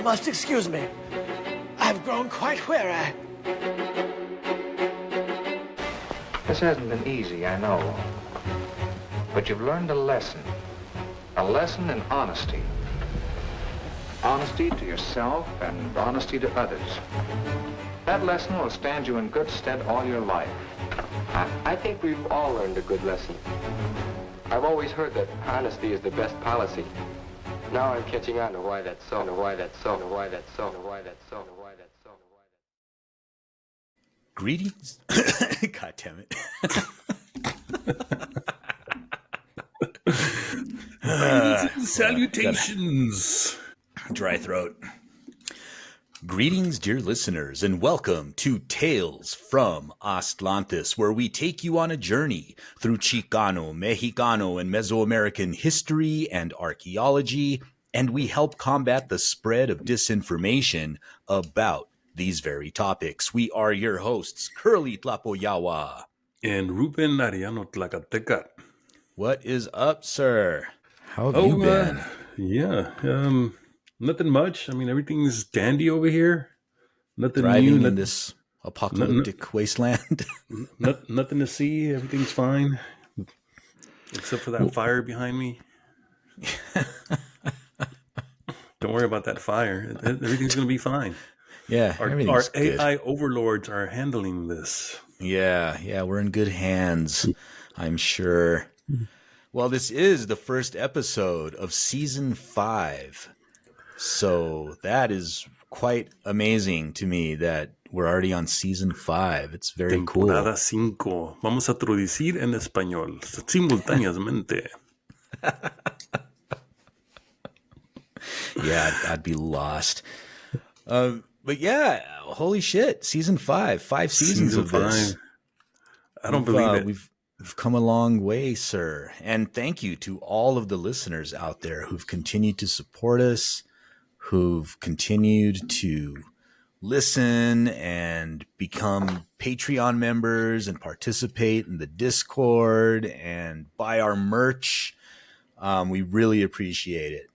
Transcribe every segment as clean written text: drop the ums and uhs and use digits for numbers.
must excuse me. I've grown quite weary. This hasn't been easy, I know. But you've learned a lesson. A lesson in honesty. Honesty to yourself and honesty to others. That lesson will stand you in good stead all your life. I think we've all learned a good lesson. I've always heard that honesty is the best policy. Now I'm catching on to why that's so, and why that's so, and why that's so, and why that's so, and why that's so, and why that's so. Greetings. God damn it. Salutations. Dry throat. Greetings, dear listeners, and welcome to Tales from Aztlantis, where we take you on a journey through Chicano, Mexicano, and Mesoamerican history and archaeology, and we help combat the spread of disinformation about these very topics. We are your hosts, Curly Tlapoyawa. And Ruben Ariano Tlacateca. What is up, sir? How have you been? Nothing much. I mean, everything's dandy over here. Nothing Thriving new. in this apocalyptic wasteland. Nothing to see. Everything's fine. Except for that fire behind me. Don't worry about that fire. Everything's going to be fine. Yeah, Our AI overlords are handling this. Yeah, we're in good hands, I'm sure. Well, this is the first episode of season 5. So that is quite amazing to me that we're already on season 5. It's very Temporada cool. 5. Vamos a traducir en español simultáneamente. Yeah, I'd be lost. But yeah, holy shit, season 5. 5 seasons of this. I don't believe it. We've come a long way, sir. And thank you to all of the listeners out there who've continued to support us, who've continued to listen and become Patreon members and participate in the Discord and buy our merch. We really appreciate it.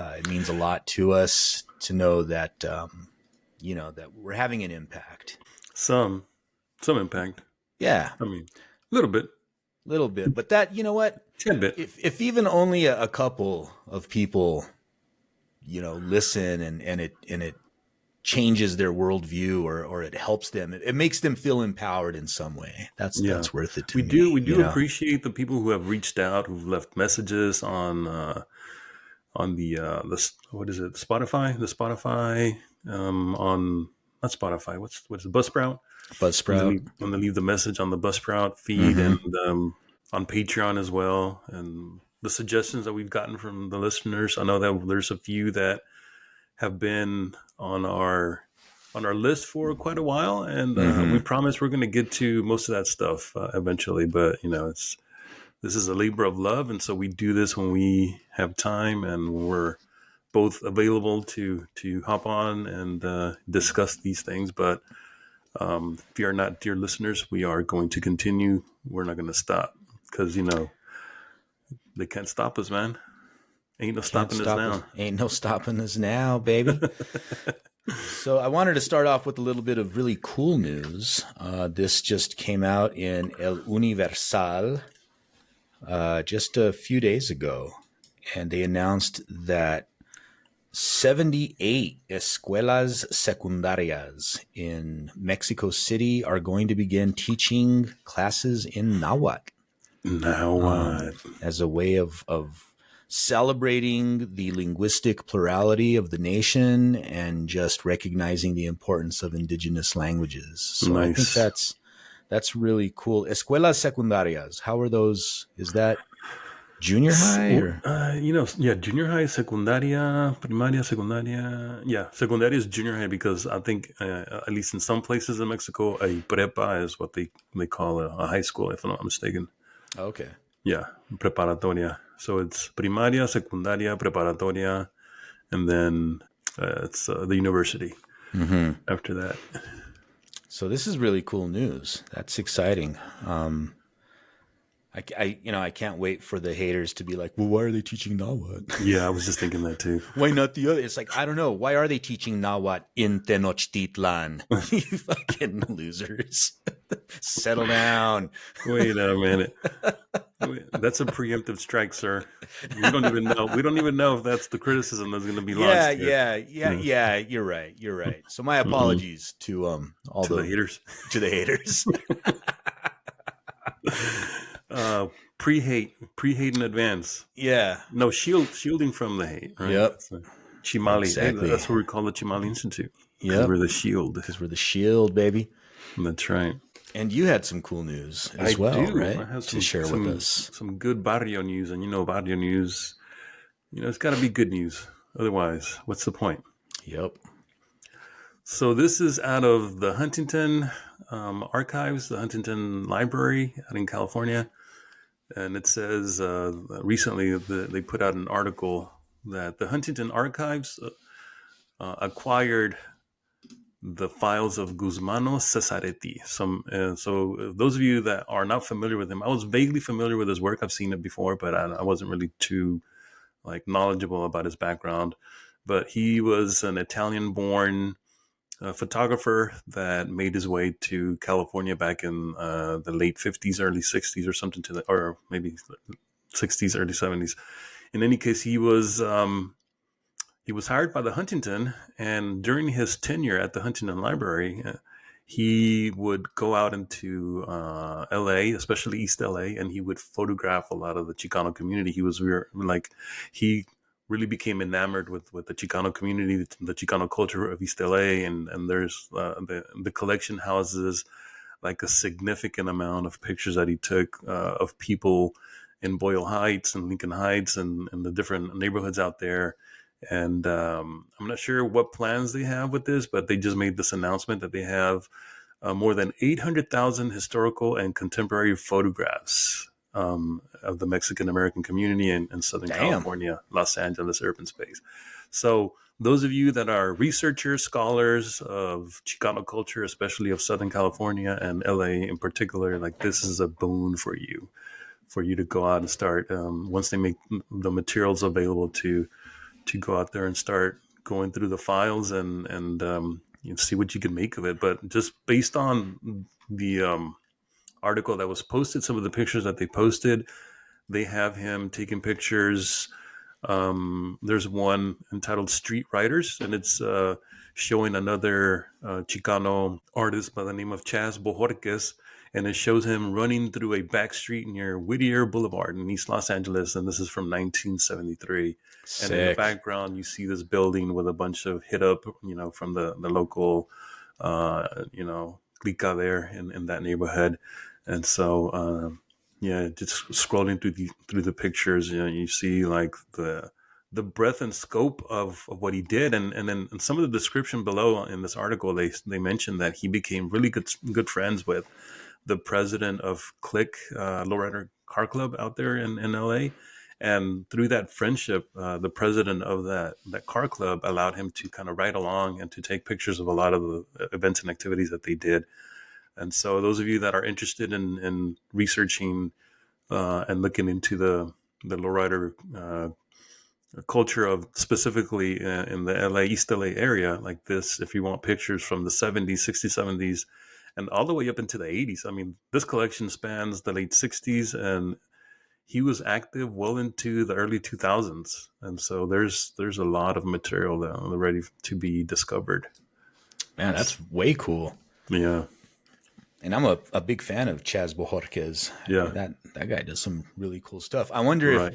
It means a lot to us to know that, that we're having an impact. Some impact. Yeah. I mean, a little bit. But that, you know what? Tidbit. If even only a couple of people, listen and it changes their worldview or it helps them, it makes them feel empowered in some way. That's worth it to me. We do appreciate the people who have reached out, who've left messages on the what is it? Spotify? The Spotify on not Spotify. What's it? Buzzsprout. When they leave the message on the Buzzsprout feed and on Patreon as well, and the suggestions that we've gotten from the listeners. I know that there's a few that have been on our list for quite a while, and we promise we're going to get to most of that stuff eventually. But this is a labor of love, and so we do this when we have time and we're both available to hop on and discuss these things. But if you're not, dear listeners, we are going to continue. We're not going to stop because, they can't stop us, man. Ain't no stopping us now. Ain't no stopping us now, baby. So I wanted to start off with a little bit of really cool news. This just came out in El Universal just a few days ago, and they announced that 78 escuelas secundarias in Mexico City are going to begin teaching classes in Nahuatl. As a way of celebrating the linguistic plurality of the nation and just recognizing the importance of indigenous languages. So nice. I think that's really cool. Escuelas secundarias, how are those? Is that junior high? Or? Junior high, secundaria, primaria, secundaria. Yeah, secundaria is junior high because I think, at least in some places in Mexico, a prepa is what they call a high school, if I'm not mistaken. Okay. Yeah, preparatoria. So it's primaria, secundaria, preparatoria, and then it's the university after that. So this is really cool news. That's exciting. I can't wait for the haters to be like, well, why are they teaching Nahuatl? Yeah, I was just thinking that too. Why not the other? It's like, I don't know. Why are they teaching Nahuatl in Tenochtitlan? You fucking losers. Settle down. Wait a minute. That's a preemptive strike, sir. We don't even know. We don't even know if that's the criticism that's going to be launched. Yeah. You're right. So my apologies to all the haters. To the haters. Pre-hate in advance. Yeah. No, shielding from the hate. Right? Yep. Chimali. Exactly. That's what we call the Chimali Institute. Yeah. We're the shield. Because we're the shield, baby. That's right. And you had some cool news as well, right? I have to share with us. Some good barrio news. And barrio news, it's got to be good news. Otherwise, what's the point? Yep. So this is out of the Huntington Archives, the Huntington Library out in California. And it says recently they put out an article that the Huntington Archives acquired the files of Guzmano Cesaretti. So those of you that are not familiar with him, I was vaguely familiar with his work. I've seen it before, but I wasn't really too knowledgeable about his background. But he was an Italian-born photographer that made his way to California back in the late 50s, early 60s or something or maybe 60s, early 70s. In any case, he was hired by the Huntington, and during his tenure at the Huntington Library, he would go out into LA, especially East LA, and he would photograph a lot of the Chicano community. He really became enamored with the Chicano community, the Chicano culture of East LA, and there's the collection houses like a significant amount of pictures that he took of people in Boyle Heights and Lincoln Heights and the different neighborhoods out there. And I'm not sure what plans they have with this, but they just made this announcement that they have more than 800,000 historical and contemporary photographs of the Mexican-American community in Southern California, Los Angeles urban space. So those of you that are researchers, scholars of Chicano culture, especially of Southern California and LA in particular, this is a boon for you to go out and start, once they make the materials available to go out there and start going through the files and see what you can make of it. But just based on the article that was posted, some of the pictures that they posted, they have him taking pictures. There's one entitled Street Riders, and it's showing another Chicano artist by the name of Chaz Bojorquez, and it shows him running through a back street near Whittier Boulevard in East Los Angeles, and this is from 1973. Sick. And in the background, you see this building with a bunch of hit up, from the local, clica there in that neighborhood. And so, just scrolling through the pictures, you see the breadth and scope of what he did, and then in some of the description below in this article, they mentioned that he became really good friends with the president of Click, Lowrider Car Club out there in LA. And through that friendship, the president of that car club allowed him to kind of ride along and to take pictures of a lot of the events and activities that they did. And so those of you that are interested in researching and looking into the lowrider culture of specifically in the East LA area like this, if you want pictures from the 70s, 60s, 70s, and all the way up into the 80s. I mean, this collection spans the late 60s, and he was active well into the early 2000s. And so there's a lot of material that are ready to be discovered. Man, that's way cool. Yeah. And I'm a big fan of Chaz Bojorquez. Yeah. That guy does some really cool stuff. I wonder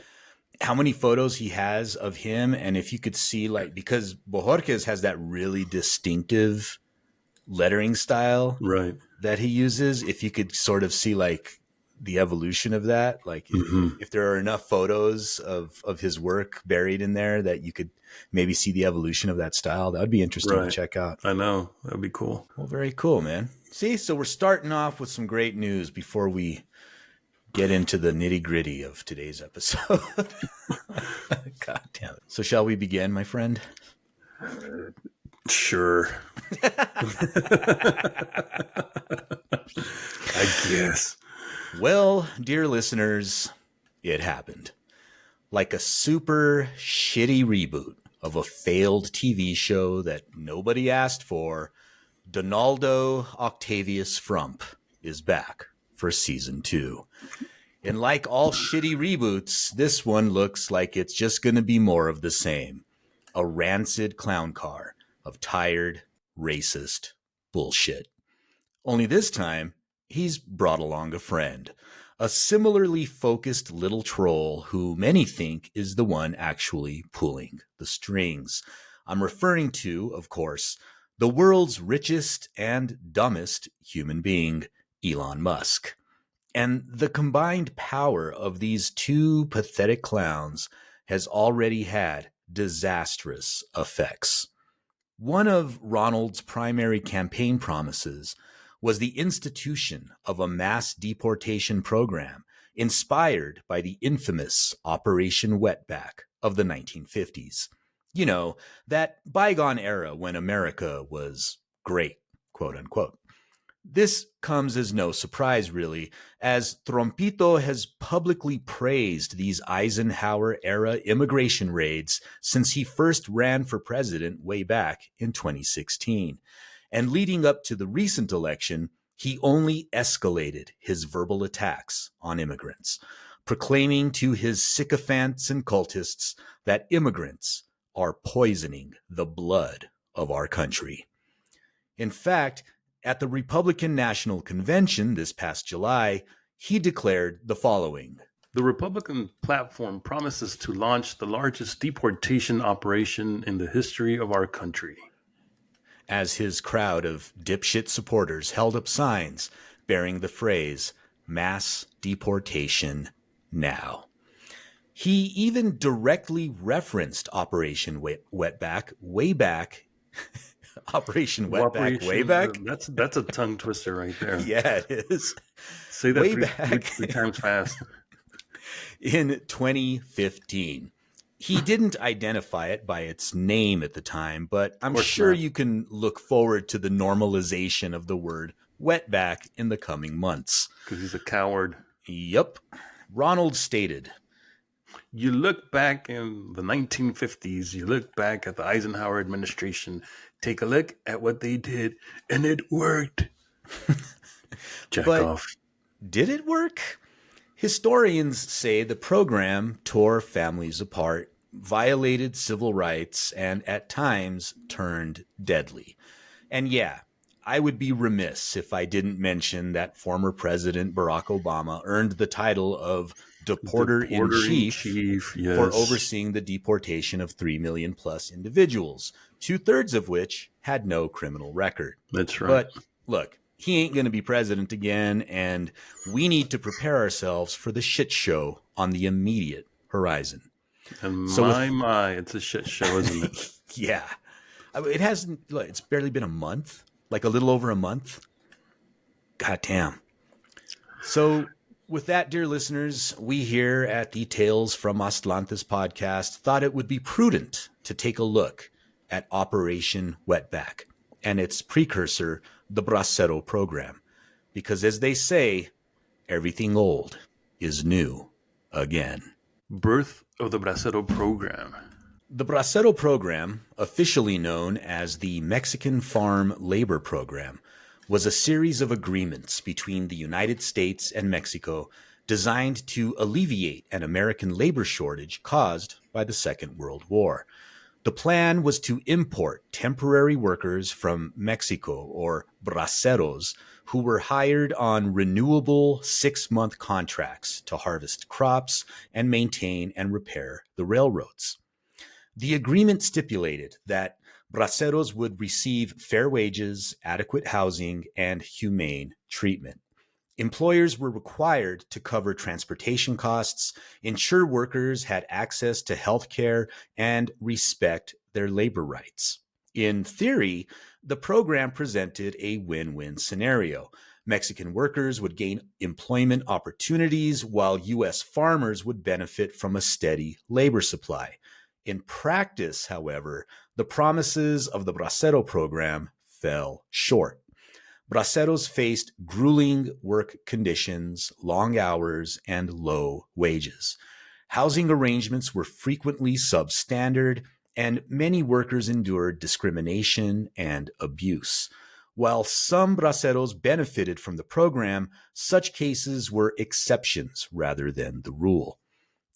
how many photos he has of him, and if you could see, because Bojorquez has that really distinctive lettering style that he uses, if you could sort of see the evolution of that, if there are enough photos of his work buried in there that you could maybe see the evolution of that style, that would be interesting to check out. I know, that'd be cool. Well, very cool, man. See, so we're starting off with some great news before we get into the nitty-gritty of today's episode. God damn it. So shall we begin, my friend? Sure. I guess. Well, dear listeners, it happened. Like a super shitty reboot of a failed TV show that nobody asked for, Donaldo Octavius Frump is back for season 2. And like all shitty reboots, this one looks like it's just going to be more of the same. A rancid clown car of tired, racist bullshit. Only this time, he's brought along a friend. A similarly focused little troll who many think is the one actually pulling the strings. I'm referring to, of course, the world's richest and dumbest human being, Elon Musk. And the combined power of these two pathetic clowns has already had disastrous effects. One of Ronald's primary campaign promises was the institution of a mass deportation program inspired by the infamous Operation Wetback of the 1950s. You know, that bygone era when America was great, quote unquote. This comes as no surprise, really, as Trompito has publicly praised these Eisenhower-era immigration raids since he first ran for president way back in 2016. And leading up to the recent election, he only escalated his verbal attacks on immigrants, proclaiming to his sycophants and cultists that immigrants are poisoning the blood of our country. In fact, at the Republican National Convention this past July, he declared the following. The Republican platform promises to launch the largest deportation operation in the history of our country. As his crowd of dipshit supporters held up signs bearing the phrase, mass deportation now. He even directly referenced Operation Wetback way back. Operation Wetback way back? That's a tongue twister right there. Yeah, it is. Say that three times fast. In 2015. He didn't identify it by its name at the time, but I'm sure you can look forward to the normalization of the word wetback in the coming months. Because he's a coward. Yep. Ronald stated, you look back in the 1950s, you look back at the Eisenhower administration, take a look at what they did, and it worked. Jack off. Did it work? Historians say the program tore families apart, violated civil rights, and at times turned deadly. And yeah, I would be remiss if I didn't mention that former President Barack Obama earned the title of Deporter-in-Chief yes, for overseeing the deportation of 3 million plus individuals, 2/3 of which had no criminal record. That's right. But look, he ain't going to be president again, and we need to prepare ourselves for the shit show on the immediate horizon. And so it's a shit show, isn't it? Yeah. It's barely been a month, like a little over a month. God damn. So with that, dear listeners, we here at the Tales from Aztlantis podcast thought it would be prudent to take a look at Operation Wetback and its precursor, the Bracero program. Because as they say, everything old is new again. Birth of the Bracero program. The Bracero program, officially known as the Mexican Farm Labor Program, was a series of agreements between the United States and Mexico designed to alleviate an American labor shortage caused by the Second World War. The plan was to import temporary workers from Mexico, or braceros, who were hired on renewable 6-month contracts to harvest crops and maintain and repair the railroads. The agreement stipulated that braceros would receive fair wages, adequate housing, and humane treatment. Employers were required to cover transportation costs, ensure workers had access to health care, and respect their labor rights. In theory, the program presented a win-win scenario. Mexican workers would gain employment opportunities while U.S. farmers would benefit from a steady labor supply. In practice, however, the promises of the Bracero program fell short. braceros faced grueling work conditions, long hours, and low wages. Housing arrangements were frequently substandard, and many workers endured discrimination and abuse. While some braceros benefited from the program, such cases were exceptions rather than the rule.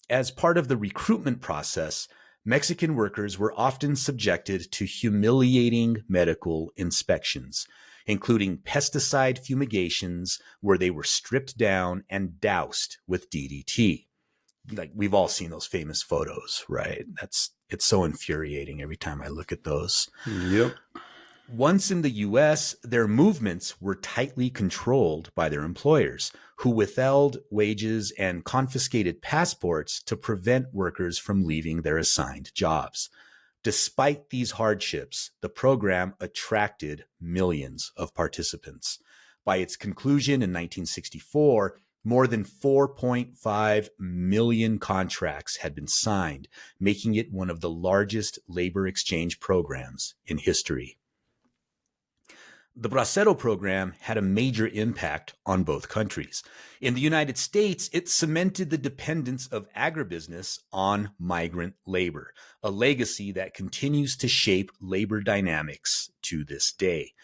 As part of the recruitment process, Mexican workers were often subjected to humiliating medical inspections, including pesticide fumigations where they were stripped down and doused with DDT. Like, we've all seen those famous photos, right? It's so infuriating every time I look at those. Yep. Once in the U.S., their movements were tightly controlled by their employers, who withheld wages and confiscated passports to prevent workers from leaving their assigned jobs. Despite these hardships, the program attracted millions of participants. By its conclusion in 1964, more than 4.5 million contracts had been signed, making it one of the largest labor exchange programs in history. The Bracero program had a major impact on both countries. In the United States, it cemented the dependence of agribusiness on migrant labor, a legacy that continues to shape labor dynamics to this day.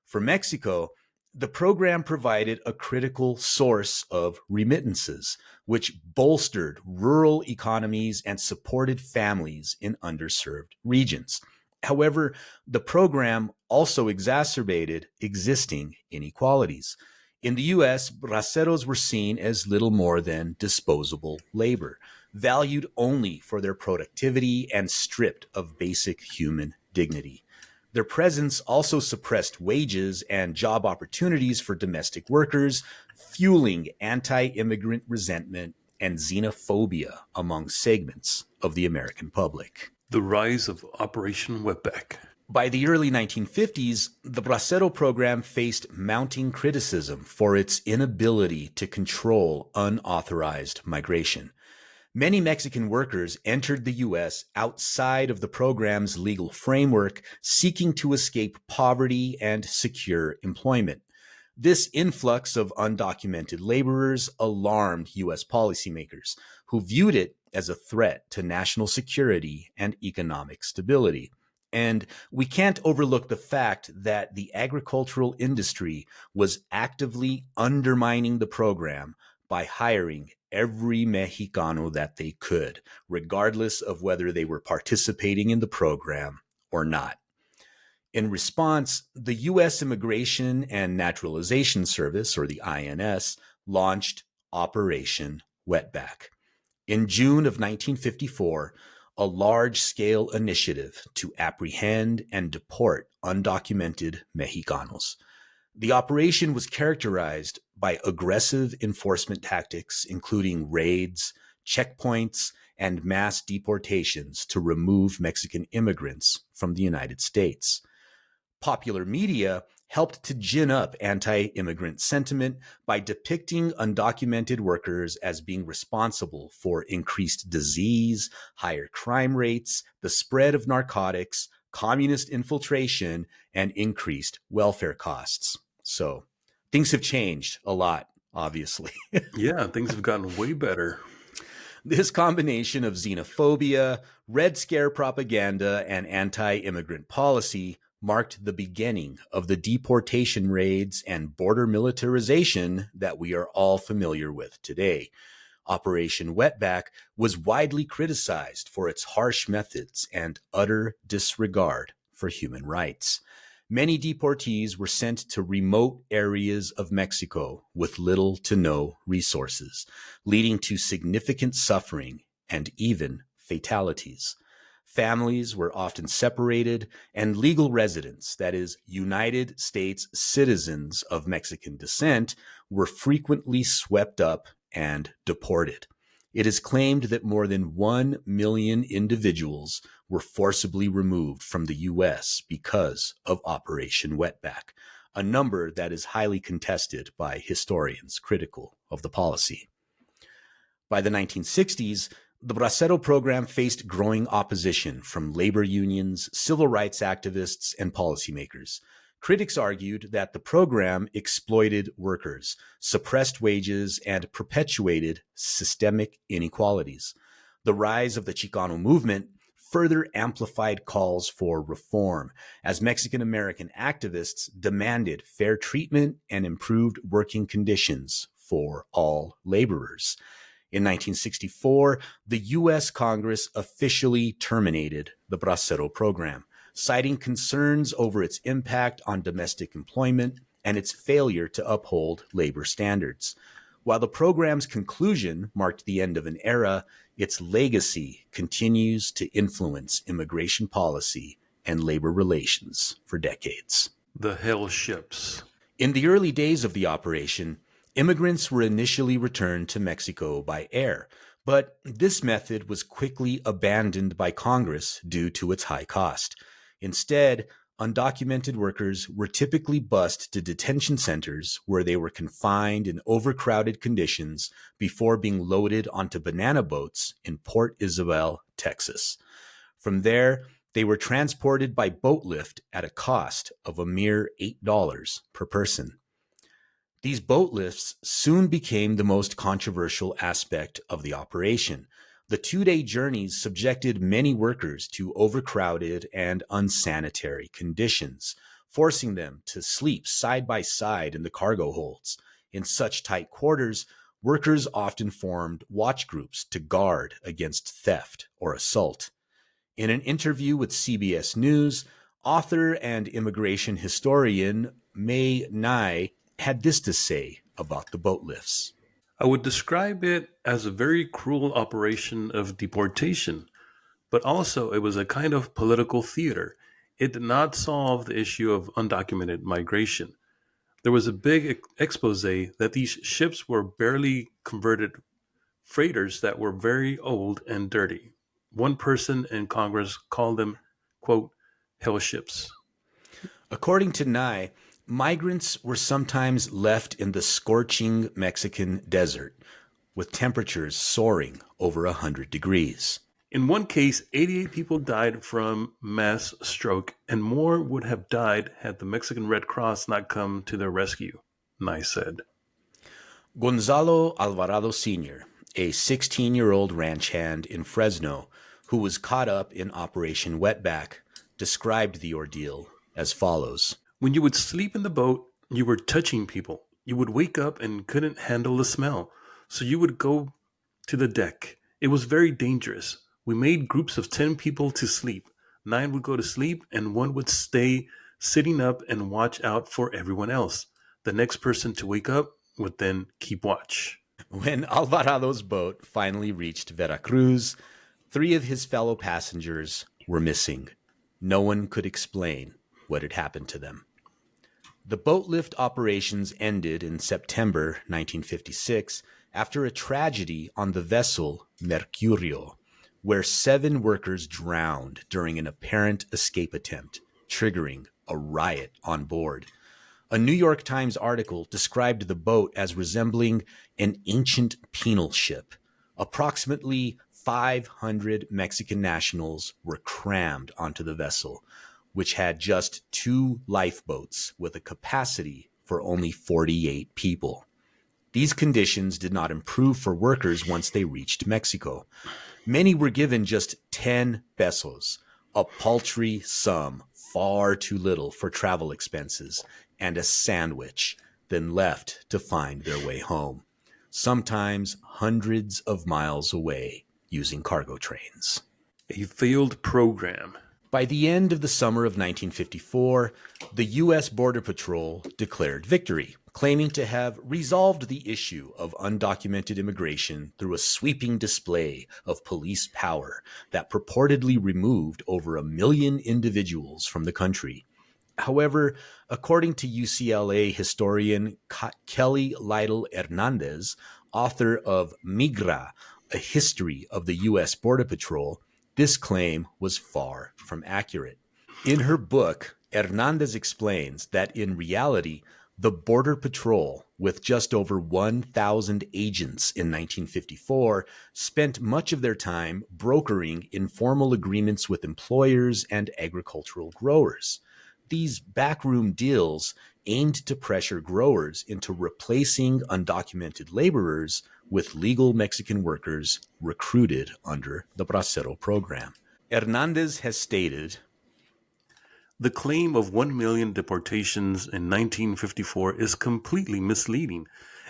For Mexico, the program provided a critical source of remittances, which bolstered rural economies and supported families in underserved regions. However, the program also exacerbated existing inequalities. In the U.S., braceros were seen as little more than disposable labor, valued only for their productivity and stripped of basic human dignity. Their presence also suppressed wages and job opportunities for domestic workers, fueling anti-immigrant resentment and xenophobia among segments of the American public. The rise of Operation Wetback. By the early 1950s, the Bracero program faced mounting criticism for its inability to control unauthorized migration. Many Mexican workers entered the U.S. outside of the program's legal framework, seeking to escape poverty and secure employment. This influx of undocumented laborers alarmed U.S. policymakers, who viewed it as a threat to national security and economic stability. And we can't overlook the fact that the agricultural industry was actively undermining the program by hiring every Mexicano that they could, regardless of whether they were participating in the program or not. In response, the U.S. Immigration and Naturalization Service, or the INS, launched Operation Wetback. In June of 1954, a large-scale initiative to apprehend and deport undocumented Mexicanos. The operation was characterized by aggressive enforcement tactics, including raids, checkpoints, and mass deportations to remove Mexican immigrants from the United States. Popular media helped to gin up anti-immigrant sentiment by depicting undocumented workers as being responsible for increased disease, higher crime rates, the spread of narcotics, communist infiltration, and increased welfare costs. So things have changed a lot, obviously. Yeah, things have gotten way better. This combination of xenophobia, Red Scare propaganda, and anti-immigrant policy marked the beginning of the deportation raids and border militarization that we are all familiar with today. Operation Wetback was widely criticized for its harsh methods and utter disregard for human rights. Many deportees were sent to remote areas of Mexico with little to no resources, leading to significant suffering and even fatalities. Families were often separated, and legal residents, that is, United States citizens of Mexican descent, were frequently swept up and deported. It is claimed that more than 1 million individuals were forcibly removed from the U.S. because of Operation Wetback, a number that is highly contested by historians critical of the policy. By the 1960s, the Bracero program faced growing opposition from labor unions, civil rights activists, and policymakers. Critics argued that the program exploited workers, suppressed wages, and perpetuated systemic inequalities. The rise of the Chicano movement further amplified calls for reform, as Mexican-American activists demanded fair treatment and improved working conditions for all laborers. In 1964, the U.S. Congress officially terminated the Bracero program, citing concerns over its impact on domestic employment and its failure to uphold labor standards. While the program's conclusion marked the end of an era, its legacy continues to influence immigration policy and labor relations for decades. The hell ships. In the early days of the operation, immigrants were initially returned to Mexico by air, but this method was quickly abandoned by Congress due to its high cost. Instead, undocumented workers were typically bused to detention centers where they were confined in overcrowded conditions before being loaded onto banana boats in Port Isabel, Texas. From there, they were transported by boat lift at a cost of a mere $8 per person. These boat lifts soon became the most controversial aspect of the operation. The 2-day journeys subjected many workers to overcrowded and unsanitary conditions, forcing them to sleep side by side in the cargo holds. In such tight quarters, workers often formed watch groups to guard against theft or assault. In an interview with CBS News, author and immigration historian May Nye had this to say about the boat lifts. I would describe it as a very cruel operation of deportation, but also it was a kind of political theater. It did not solve the issue of undocumented migration. There was a big expose that these ships were barely converted freighters that were very old and dirty. One person in Congress called them, quote, hell ships. According to Nye, migrants were sometimes left in the scorching Mexican desert, with temperatures soaring over 100 degrees. In one case, 88 people died from mass stroke, and more would have died had the Mexican Red Cross not come to their rescue, Nye said. Gonzalo Alvarado Sr., a 16-year-old ranch hand in Fresno who was caught up in Operation Wetback, described the ordeal as follows. When you would sleep in the boat, you were touching people. You would wake up and couldn't handle the smell, so you would go to the deck. It was very dangerous. We made groups of 10 people to sleep. 9 would go to sleep, and 1 would stay sitting up and watch out for everyone else. The next person to wake up would then keep watch. When Alvarado's boat finally reached Veracruz, 3 of his fellow passengers were missing. No one could explain what had happened to them. The boat lift operations ended in September 1956 after a tragedy on the vessel Mercurio, where 7 workers drowned during an apparent escape attempt, triggering a riot on board. A New York Times article described the boat as resembling an ancient penal ship. Approximately 500 Mexican nationals were crammed onto the vessel, which had just 2 lifeboats with a capacity for only 48 people. These conditions did not improve for workers once they reached Mexico. Many were given just 10 pesos, a paltry sum, far too little for travel expenses, and a sandwich, then left to find their way home, sometimes hundreds of miles away using cargo trains. A failed program. By the end of the summer of 1954, the U.S. Border Patrol declared victory, claiming to have resolved the issue of undocumented immigration through a sweeping display of police power that purportedly removed over 1 million individuals from the country. However, according to UCLA historian Kelly Lytle Hernandez, author of Migra, A History of the U.S. Border Patrol, this claim was far from accurate. In her book, Hernandez explains that in reality, the Border Patrol, with just over 1,000 agents in 1954, spent much of their time brokering informal agreements with employers and agricultural growers. these backroom deals aimed to pressure growers into replacing undocumented laborers with legal Mexican workers recruited under the Bracero program. Hernandez has stated, "The claim of 1 million deportations in 1954 is completely misleading.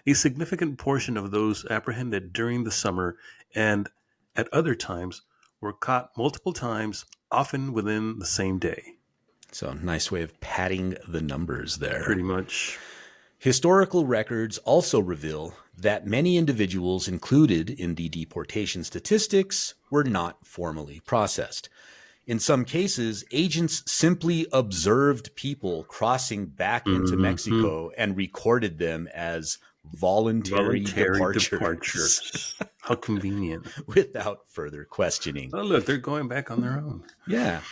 A significant portion of those apprehended during the summer and at other times were caught multiple times, often within the same day." So, nice way of padding the numbers there. Pretty much. Historical records also reveal that many individuals included in the deportation statistics were not formally processed. In some cases, agents simply observed people crossing back into Mexico and recorded them as voluntary departures. How convenient. Without further questioning. Oh, look, they're going back on their own. Yeah.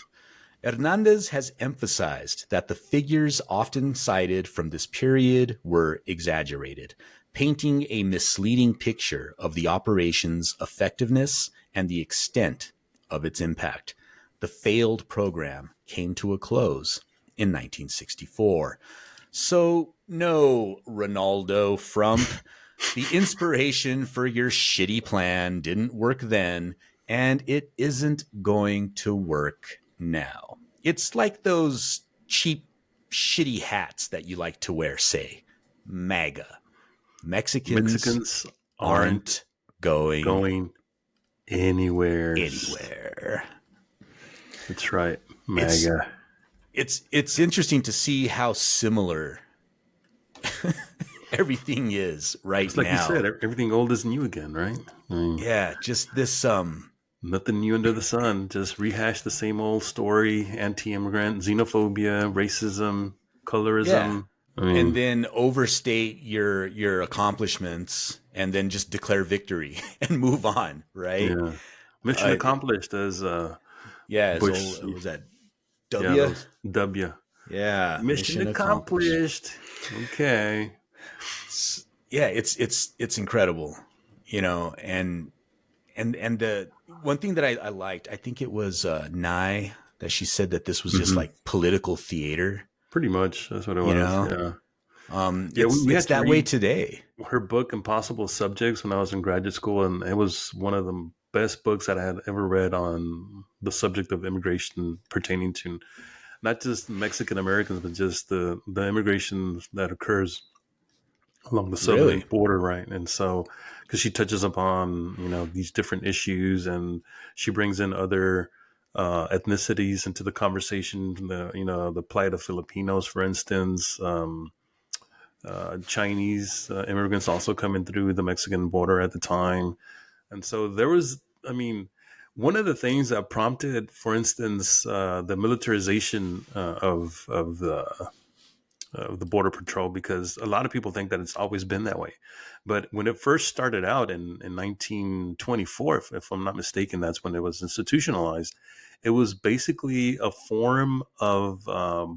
Hernandez has emphasized that the figures often cited from this period were exaggerated, painting a misleading picture of the operation's effectiveness and the extent of its impact. The failed program came to a close in 1964. So, no, Ronaldo Frump, the inspiration for your shitty plan didn't work then, and it isn't going to work now. It's like those cheap, shitty hats that you like to wear, say, MAGA. Mexicans aren't going anywhere. That's right, MAGA. It's interesting to see how similar everything is right now. It's like you said, everything old is new again, right? I mean, yeah, just this nothing new under the sun. Just rehash the same old story: anti-immigrant, xenophobia, racism, colorism. Yeah. I mean, and then overstate your accomplishments, and then just declare victory and move on. Right? Yeah. Mission accomplished, as Bush, was that W? Yeah, W. Yeah. Mission accomplished. Okay. Yeah, it's incredible, and the one thing that I liked, I think it was Nye, that she said that this was just like political theater. Pretty much, that's what it was. Yeah. It's that way today. Her book, Impossible Subjects, when I was in graduate school, and it was one of the best books that I had ever read on the subject of immigration, pertaining to not just Mexican Americans, but just the immigration that occurs along the southern border, right? And so, because she touches upon these different issues, and she brings in other ethnicities into the conversation. The plight of Filipinos, for instance, Chinese immigrants also coming through the Mexican border at the time, and so there was, one of the things that prompted, for instance, the militarization of the Border Patrol, because a lot of people think that it's always been that way. But when it first started out in 1924, if I'm not mistaken, that's when it was institutionalized. It was basically a form of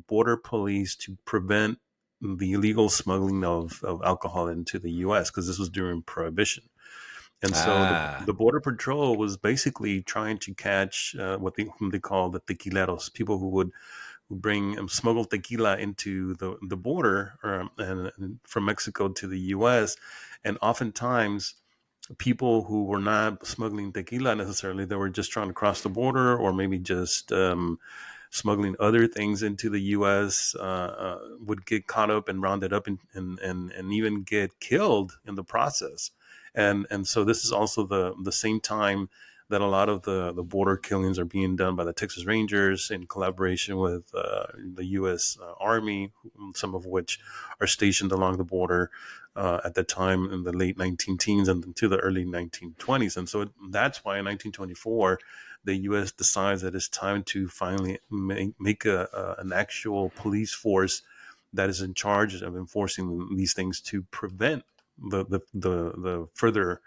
border police to prevent the illegal smuggling of alcohol into the U.S., because this was during Prohibition. And so the Border Patrol was basically trying to catch whom they call the tequileros, people who would bring smuggled tequila into the border and from Mexico to the U.S. And oftentimes people who were not smuggling tequila necessarily, they were just trying to cross the border, or maybe just smuggling other things into the U.S. Would get caught up and rounded up and even get killed in the process. And so this is also the same time that a lot of the border killings are being done by the Texas Rangers in collaboration with the U.S. Army, some of which are stationed along the border at the time in the late 19-teens and into the early 1920s. And so that's why in 1924, the U.S. decides that it's time to finally make an actual police force that is in charge of enforcing these things to prevent the further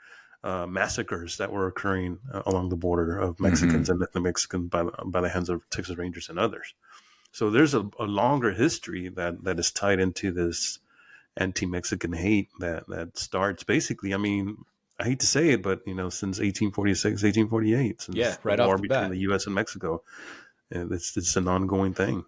massacres that were occurring along the border of Mexicans and ethnic Mexicans by the hands of Texas Rangers and others. So there's a longer history that is tied into this anti-Mexican hate that starts basically, I hate to say it, but since 1846, 1848, since right the war off the between bat. the U.S. and Mexico, it's an ongoing thing.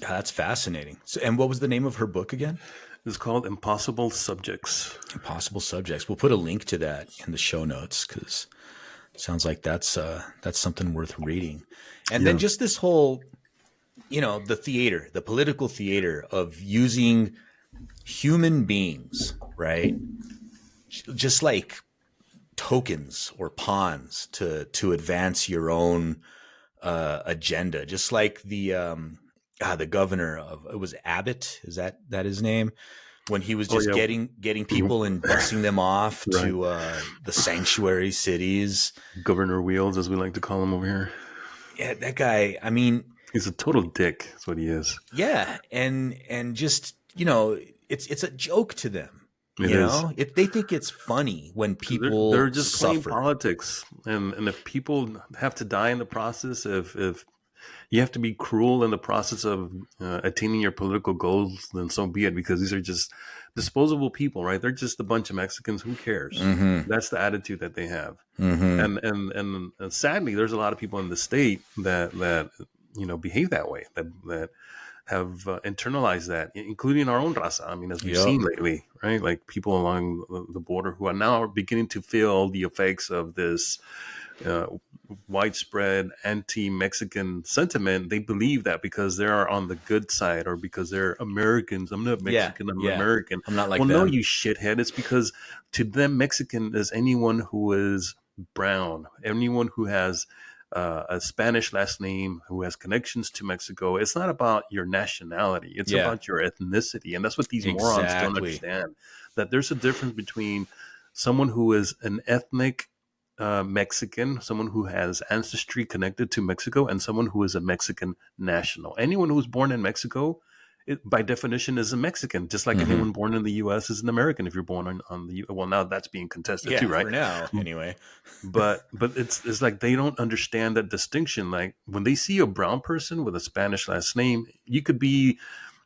That's fascinating. So, and what was the name of her book again? It's called Impossible Subjects. Impossible Subjects. We'll put a link to that in the show notes because it sounds like that's something worth reading. And then just this whole, the political theater of using human beings, right? Just like tokens or pawns to advance your own agenda. Just like the governor of, it was Abbott, is that his name? When he was just getting people and busing them off to the sanctuary cities. Governor Wheels, as we like to call him over here. Yeah, that guy, I mean, he's a total dick. That's what he is. Yeah, and just, it's a joke to them. If they think it's funny when people they're just suffer. playing politics, and if people have to die in the process, if you have to be cruel in the process of attaining your political goals, then so be it, because these are just disposable people, right? They're just a bunch of Mexicans. Who cares? Mm-hmm. That's the attitude that they have. Mm-hmm. And sadly, there's a lot of people in the state that behave that way, that have internalized that, including our own raza. I mean, as we've seen lately, right? Like people along the border who are now beginning to feel the effects of this widespread anti-Mexican sentiment. They believe that because they're on the good side or because they're Americans. I'm not Mexican, I'm American. I'm not like them. No, you shithead. It's because to them, Mexican is anyone who is brown, anyone who has a Spanish last name, who has connections to Mexico. It's not about your nationality. It's about your ethnicity. And that's what these morons don't understand. That there's a difference between someone who is an ethnic Mexican, someone who has ancestry connected to Mexico, and someone who is a Mexican national. Anyone who was born in Mexico, by definition, is a Mexican, just like anyone born in the U.S. is an American. If you're born on the well, now that's being contested too, right? For now, anyway. but it's like they don't understand that distinction. Like when they see a brown person with a Spanish last name, you could be,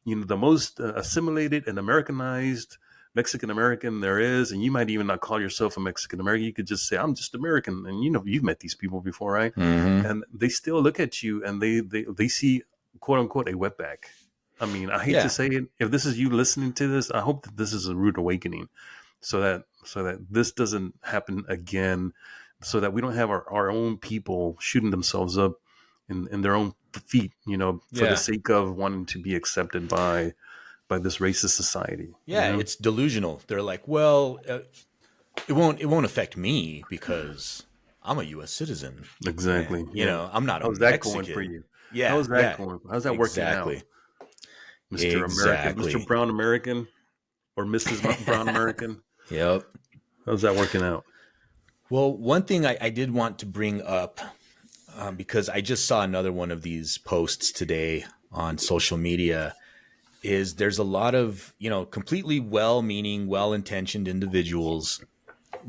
the most assimilated and Americanized Mexican American there is, and you might even not call yourself a Mexican American. You could just say, I'm just American. And you've met these people before, right? Mm-hmm. And they still look at you and they see, quote unquote, a wetback. I mean, I hate to say it. If this is you listening to this, I hope that this is a rude awakening so that this doesn't happen again, so that we don't have our own people shooting themselves up in their own feet, for the sake of wanting to be accepted by this racist society. Yeah, it's delusional. They're like, well, it won't affect me because I'm a U.S. citizen. Exactly. And, I'm not How's a Mexican. That going for you? Yeah. How's that going? How's that working out? Mr. American, Mr. Brown American, or Mrs. Brown American? Yep. How's that working out? Well, one thing I did want to bring up, because I just saw another one of these posts today on social media, is there's a lot of, completely well-meaning, well-intentioned individuals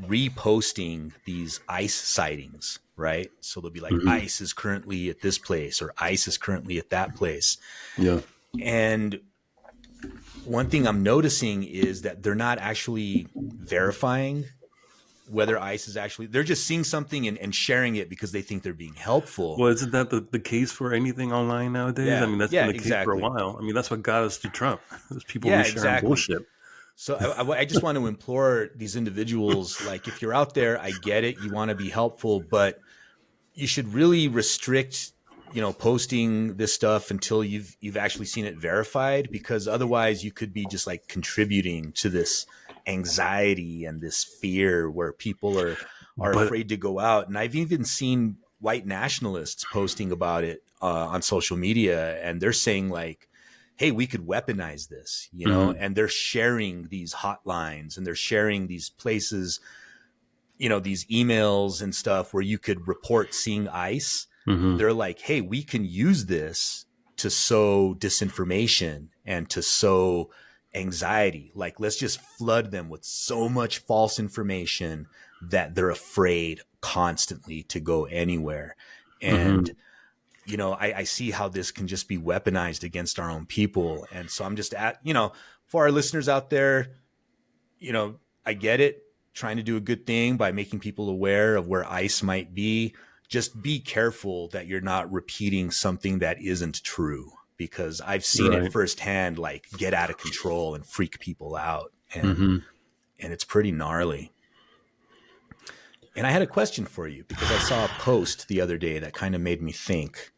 reposting these ICE sightings, right? So they'll be like, ICE is currently at this place or ICE is currently at that place. Yeah. And one thing I'm noticing is that they're not actually verifying whether ICE is actually, they're just seeing something and sharing it because they think they're being helpful. Well, isn't that the case for anything online nowadays? Yeah. I mean, that's been the case for a while. I mean, that's what got us to Trump. There's people who share bullshit. So I just want to implore these individuals, like, if you're out there, I get it. You want to be helpful, but you should really restrict, posting this stuff until you've actually seen it verified, because otherwise you could be just like contributing to this anxiety and this fear where people are afraid to go out. And I've even seen white nationalists posting about it on social media, and they're saying like, hey, we could weaponize this, and they're sharing these hotlines and they're sharing these places, these emails and stuff where you could report seeing ICE. They're like, hey, we can use this to sow disinformation and to sow anxiety. Like, let's just flood them with so much false information that they're afraid constantly to go anywhere. And, I see how this can just be weaponized against our own people. And so I'm just for our listeners out there, I get it, trying to do a good thing by making people aware of where ICE might be. Just be careful that you're not repeating something that isn't true, because I've seen it firsthand, like get out of control and freak people out. And it's pretty gnarly. And I had a question for you because I saw a post the other day that kind of made me think.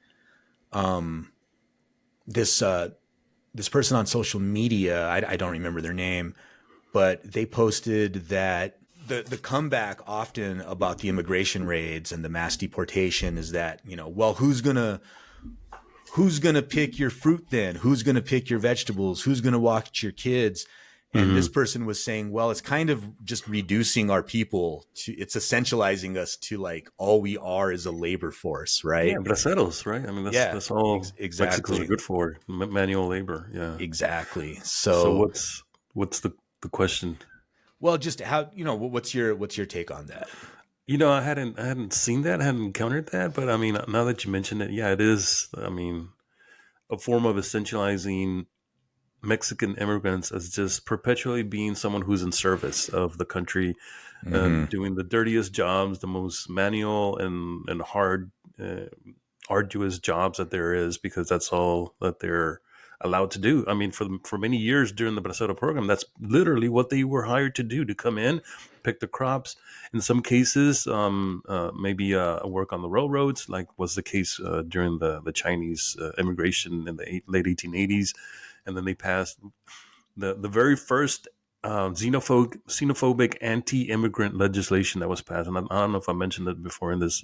This person on social media, I don't remember their name, but they posted that the comeback often about the immigration raids and the mass deportation is that, well, who's gonna pick your fruit then? Who's gonna pick your vegetables? Who's gonna watch your kids? And this person was saying, well, it's kind of just reducing our people it's essentializing us to like all we are is a labor force, right? Yeah, braceros, right? I mean, that's all exactly. Mexicans are good for, manual labor. Yeah, exactly. So what's the question? Well, just how, what's your take on that? I hadn't seen that, I hadn't encountered that, but I mean, now that you mention it, yeah, it is. I mean, a form of essentializing Mexican immigrants as just perpetually being someone who's in service of the country, doing the dirtiest jobs, the most manual and hard, arduous jobs that there is, because that's all that they're allowed to do. I mean, for many years during the Bracero program, that's literally what they were hired to do, to come in, pick the crops. In some cases, maybe work on the railroads, like was the case during the Chinese immigration in the late 1880s. And then they passed the very first xenophobic anti-immigrant legislation that was passed. And I don't know if I mentioned it before in this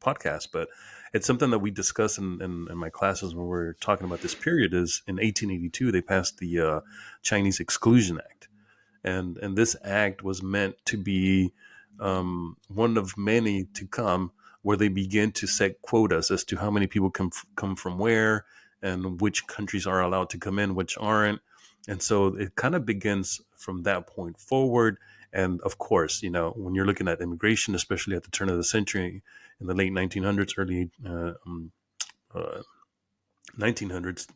podcast, but it's something that we discuss in my classes when we're talking about this period. Is in 1882 they passed the Chinese Exclusion Act, and this act was meant to be one of many to come, where they begin to set quotas as to how many people come from where, and which countries are allowed to come in, which aren't. And so it kind of begins from that point forward. And of course, when you're looking at immigration, especially at the turn of the century, in the late 1900s, early 1900s,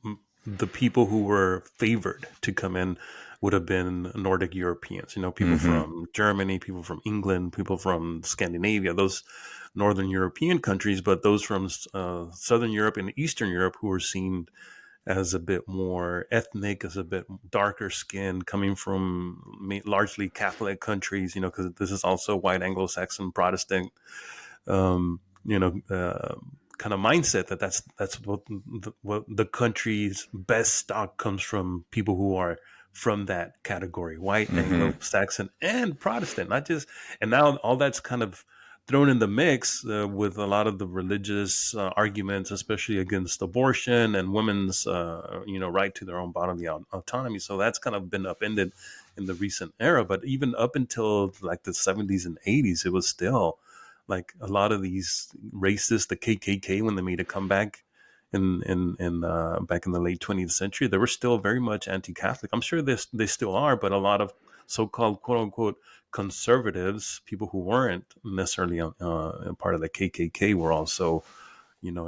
the people who were favored to come in would have been Nordic Europeans, people from Germany, people from England, people from Scandinavia, those Northern European countries, but those from Southern Europe and Eastern Europe who were seen as a bit more ethnic, as a bit darker skin, coming from largely Catholic countries, because this is also white Anglo-Saxon Protestant, kind of mindset that's what the country's best stock comes from, people who are from that category, white, Anglo-Saxon, and Protestant, not just. And now all that's kind of thrown in the mix with a lot of the religious arguments, especially against abortion and women's, right to their own bodily autonomy. So that's kind of been upended in the recent era. But even up until like the 70s and 80s, it was still like a lot of these racists, the KKK, when they made a comeback in back in the late 20th century, they were still very much anti-Catholic. I'm sure they still are, but a lot of so-called quote unquote conservatives, people who weren't necessarily part of the KKK, were also,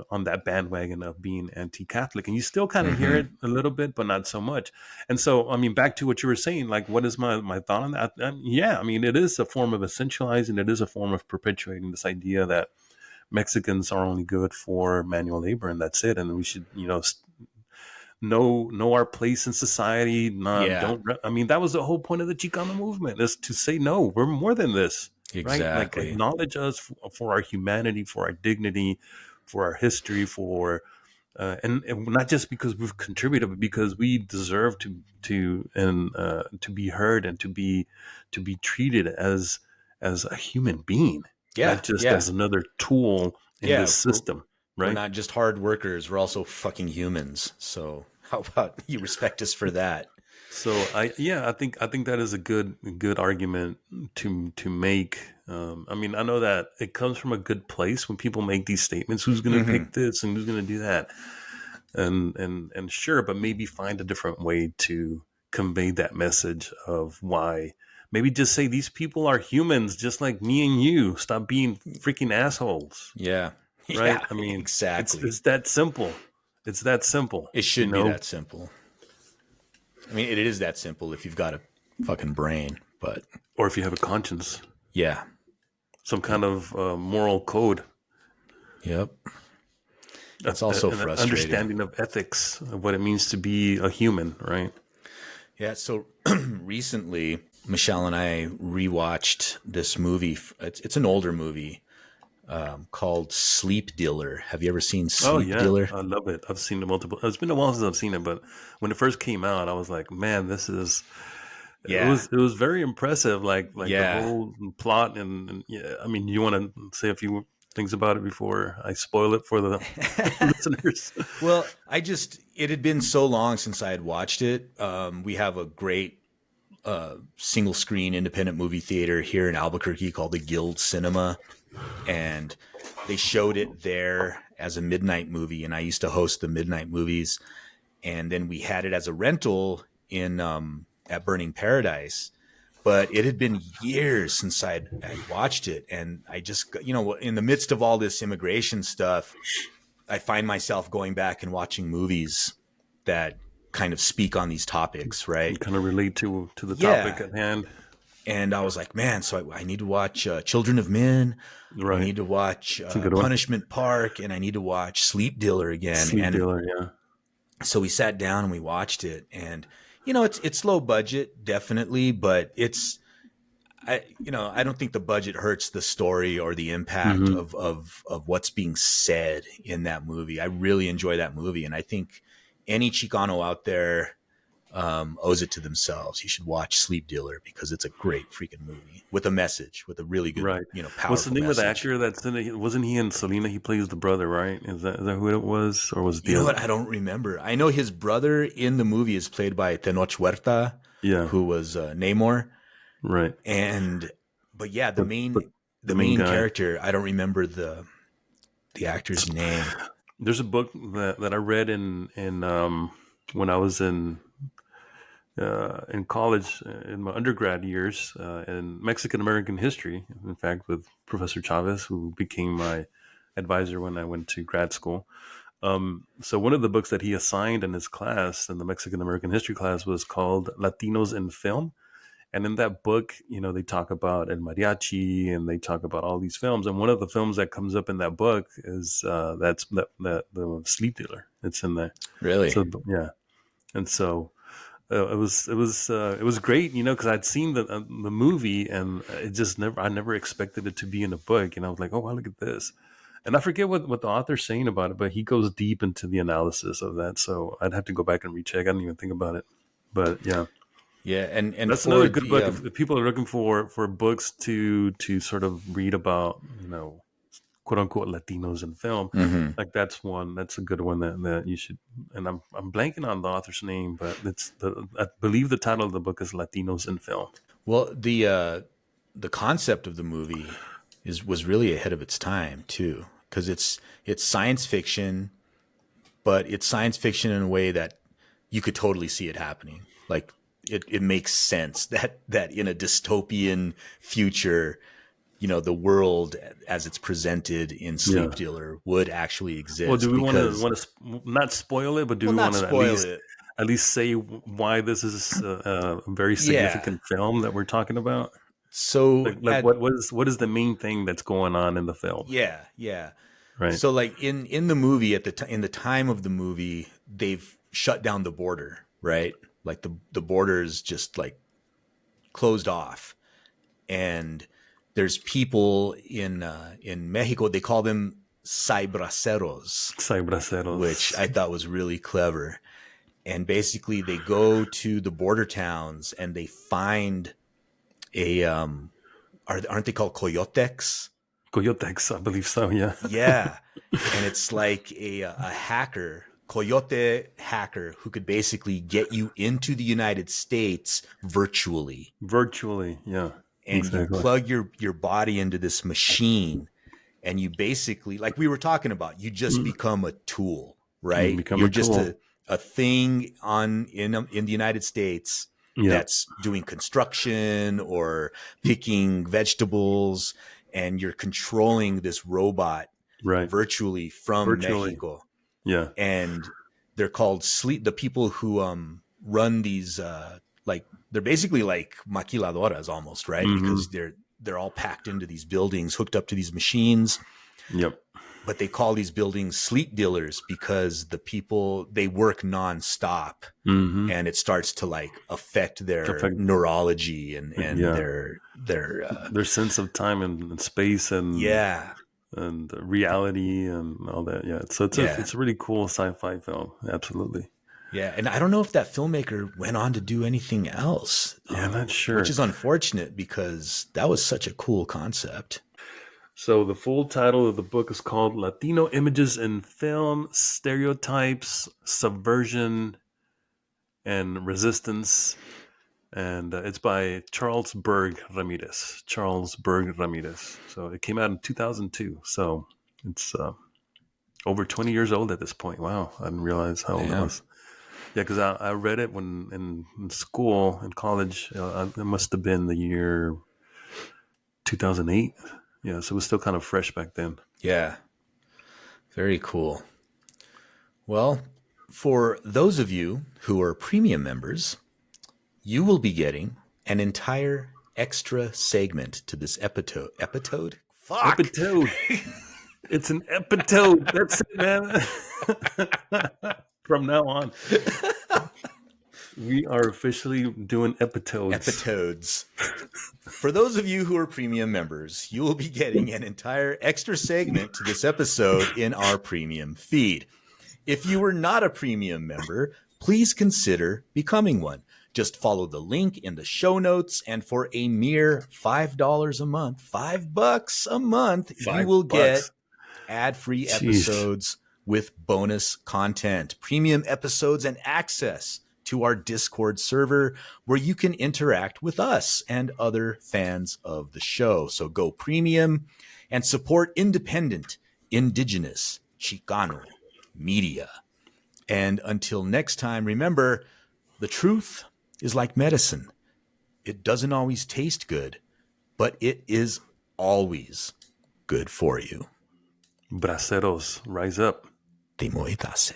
on that bandwagon of being anti-Catholic. And you still kind of hear it a little bit, but not so much. And so, I mean, back to what you were saying, like, what is my thought on that? Yeah, I mean, it is a form of essentializing. It is a form of perpetuating this idea that Mexicans are only good for manual labor, and that's it. And we should, know our place in society. I mean, that was the whole point of the Chicano movement, is to say, no, we're more than this. Exactly. Right? Like, acknowledge us for our humanity, for our dignity, for our history, for and not just because we've contributed, but because we deserve to be heard and to be treated as a human being. Yeah, not just as another tool in this system. Right? We're not just hard workers. We're also fucking humans. So how about you respect us for that? So I think that is a good argument to make. I mean, I know that it comes from a good place when people make these statements. Who's going to pick this and who's going to do that? And sure, but maybe find a different way to convey that message of why. Maybe just say these people are humans, just like me and you. Stop being freaking assholes. Yeah. Right. Yeah, I mean, exactly. It's that simple. It's that simple. It should be that simple. I mean, it is that simple if you've got a fucking brain, or if you have a conscience. Yeah. Some kind of moral code. Yep. It's also an frustrating. understanding of ethics, of what it means to be a human, right? Yeah. So recently, Michelle and I rewatched this movie. It's an older movie called Sleep Dealer. Have you ever seen Sleep Dealer? I love it. I've seen it multiple. It's been a while since I've seen it, but when it first came out, I was like, man, this is. Yeah. It was very impressive. Like Yeah. the whole plot, and yeah. I mean, you want to say a few things about it before I spoil it for the listeners? Well, it had been so long since I had watched it. We have a great single screen independent movie theater here in Albuquerque called the Guild Cinema. And they showed it there as a midnight movie. And I used to host the midnight movies. And then we had it as a rental in at Burning Paradise. But it had been years since I'd watched it. And I just, in the midst of all this immigration stuff, I find myself going back and watching movies that kind of speak on these topics, right? You kind of relate to the topic at hand. And I was like, man, so I need to watch Children of Men. Right. I need to watch Punishment Park, and I need to watch Sleep Dealer again. Dealer, yeah. So we sat down and we watched it, and it's low budget, definitely, but I don't think the budget hurts the story or the impact of what's being said in that movie. I really enjoy that movie, and I think any Chicano out there owes it to themselves. You should watch Sleep Dealer because it's a great freaking movie with a message, with a really good, powerful What's the name message. of the actor that's in it? Wasn't he in Selena? He plays the brother, right? Is that who it was, or was it? You know what? I don't remember. I know his brother in the movie is played by Tenoch Huerta, who was Namor, right? But yeah, the main character, I don't remember the actor's name. There's a book that I read in when I was in college in my undergrad years in Mexican American history. In fact, with Professor Chavez, who became my advisor when I went to grad school. So one of the books that he assigned in his class, in the Mexican American history class, was called Latinos in Film. And in that book, they talk about El Mariachi, and they talk about all these films. And one of the films that comes up in that book is that's the Sleep Dealer. It's in there. Really? So, yeah. And so it was great, because I'd seen the movie, and I never expected it to be in a book. And I was like, oh, wow, look at this. And I forget what the author's saying about it, but he goes deep into the analysis of that. So I'd have to go back and recheck. I didn't even think about it, but yeah. Yeah, and that's another good book. If people are looking for books to sort of read about, quote unquote Latinos in film, like that's a good one that you should. And I'm blanking on the author's name, but I believe the title of the book is Latinos in Film. Well, the concept of the movie was really ahead of its time too, because it's science fiction, but it's science fiction in a way that you could totally see it happening. Like it makes sense that in a dystopian future, the world as it's presented in Sleep Dealer would actually exist. Well, do we want to not spoil it, but do we want to at least say why this is a very significant film that we're talking about? So what is the main thing that's going on in the film? Yeah. Right. So like in the movie in the time of the movie, they've shut down the border, right? Like the border is just like closed off, and there's people in Mexico. They call them cybraceros, which I thought was really clever. And basically, they go to the border towns and they find aren't they called coyotes? Coyotes, I believe so. Yeah. Yeah, and it's like a hacker. Coyote hacker who could basically get you into the United States virtually, yeah. And you plug your body into this machine, and you basically, like we were talking about, you just become a tool, right? You're just a thing in the United States that's doing construction or picking vegetables, and you're controlling this robot virtually from Mexico. Yeah. And they're called the people who run these they're basically like maquiladoras almost, right? Because they're all packed into these buildings, hooked up to these machines. Yep. but they call these buildings sleep dealers because the people, they work nonstop, and it starts to like affect their neurology and their sense of time and space and and reality and all that. Yeah, so it's a really cool sci-fi film. Absolutely. Yeah, and I don't know if that filmmaker went on to do anything else. Yeah, I'm not sure. Which is unfortunate because that was such a cool concept. So the full title of the book is called Latino Images in Film, Stereotypes, Subversion, and Resistance. And it's by Charles Berg Ramirez. So it came out in 2002. So it's over 20 years old at this point. Wow, I didn't realize how old it was. Yeah, because I read it when in school, in college. It must have been the year 2008. Yeah, so it was still kind of fresh back then. Yeah, very cool. Well, for those of you who are premium members, you will be getting an entire extra segment to this episode. Fuck. Epitode. It's an epitode. That's it, man. From now on, we are officially doing episodes. For those of you who are premium members, you will be getting an entire extra segment to this episode in our premium feed. If you are not a premium member, please consider becoming one. Just follow the link in the show notes, and for a mere $5 a month, $5 a month, you will get ad-free episodes with bonus content, premium episodes, and access to our Discord server where you can interact with us and other fans of the show. So go premium and support independent, indigenous, Chicano media. And until next time, remember, the truth is like medicine. It doesn't always taste good, but it is always good for you. Braceros, rise up. Te moitase.